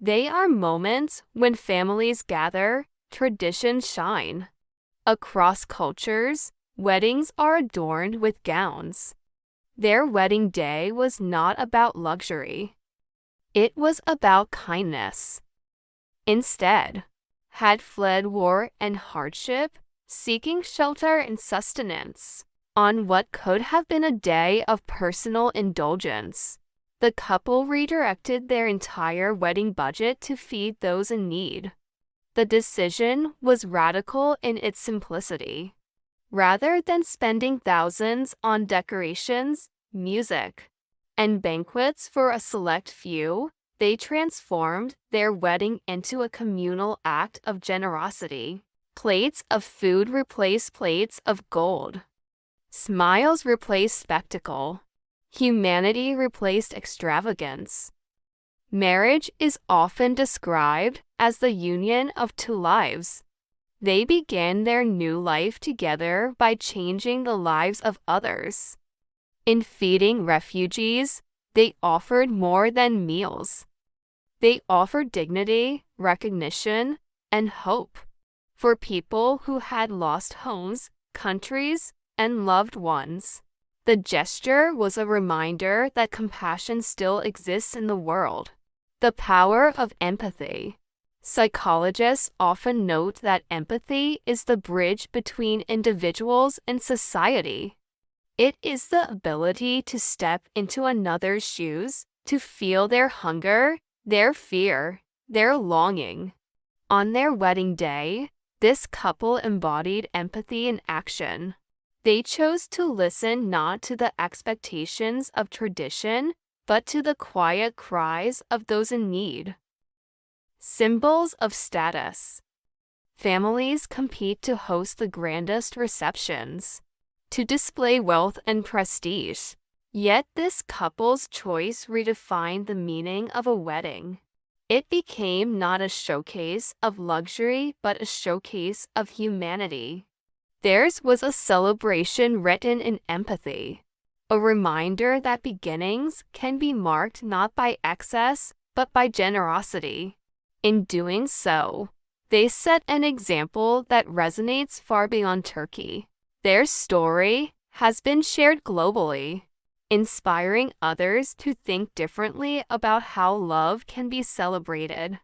They are moments when families gather, traditions shine. Across cultures, weddings are adorned with gowns. Their wedding day was not about luxury. It was about kindness. Instead, had fled war and hardship, seeking shelter and sustenance. On what could have been a day of personal indulgence, the couple redirected their entire wedding budget to feed those in need. The decision was radical in its simplicity. Rather than spending thousands on decorations, music, and banquets for a select few, they transformed their wedding into a communal act of generosity. Plates of food replaced plates of gold. Smiles replaced spectacle. Humanity replaced extravagance. Marriage is often described as the union of two lives. They began their new life together by changing the lives of others. In feeding refugees, they offered more than meals. They offered dignity, recognition, and hope for people who had lost homes, countries, and loved ones. The gesture was a reminder that compassion still exists in the world. The power of empathy. Psychologists often note that empathy is the bridge between individuals and society. It is the ability to step into another's shoes, to feel their hunger, their fear, their longing. On their wedding day, this couple embodied empathy in action. They chose to listen not to the expectations of tradition, but to the quiet cries of those in need. Symbols of status. Families compete to host the grandest receptions, to display wealth and prestige. Yet this couple's choice redefined the meaning of a wedding. It became not a showcase of luxury, but a showcase of humanity. Theirs was a celebration written in empathy, a reminder that beginnings can be marked not by excess, but by generosity. In doing so, they set an example that resonates far beyond Turkey. Their story has been shared globally, inspiring others to think differently about how love can be celebrated.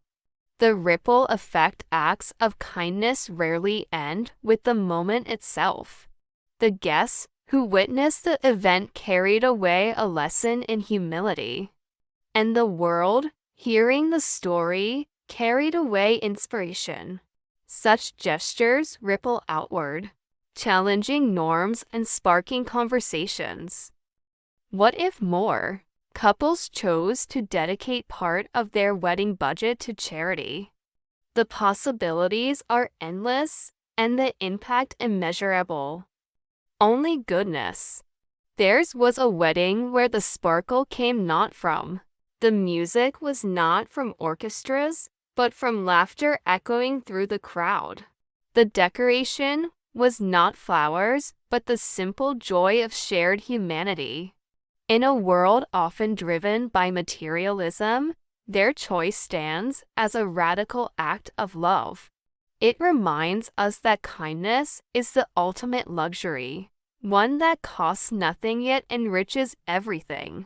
The ripple effect acts of kindness rarely end with the moment itself. The guests who witnessed the event carried away a lesson in humility, and the world, hearing the story, carried away inspiration. Such gestures ripple outward, challenging norms and sparking conversations. What if more couples chose to dedicate part of their wedding budget to charity? The possibilities are endless and the impact immeasurable. Only goodness. Theirs was a wedding where the sparkle came not from. The music was not from orchestras, but from laughter echoing through the crowd. The decoration was not flowers, but the simple joy of shared humanity. In a world often driven by materialism, their choice stands as a radical act of love. It reminds us that kindness is the ultimate luxury, one that costs nothing yet enriches everything.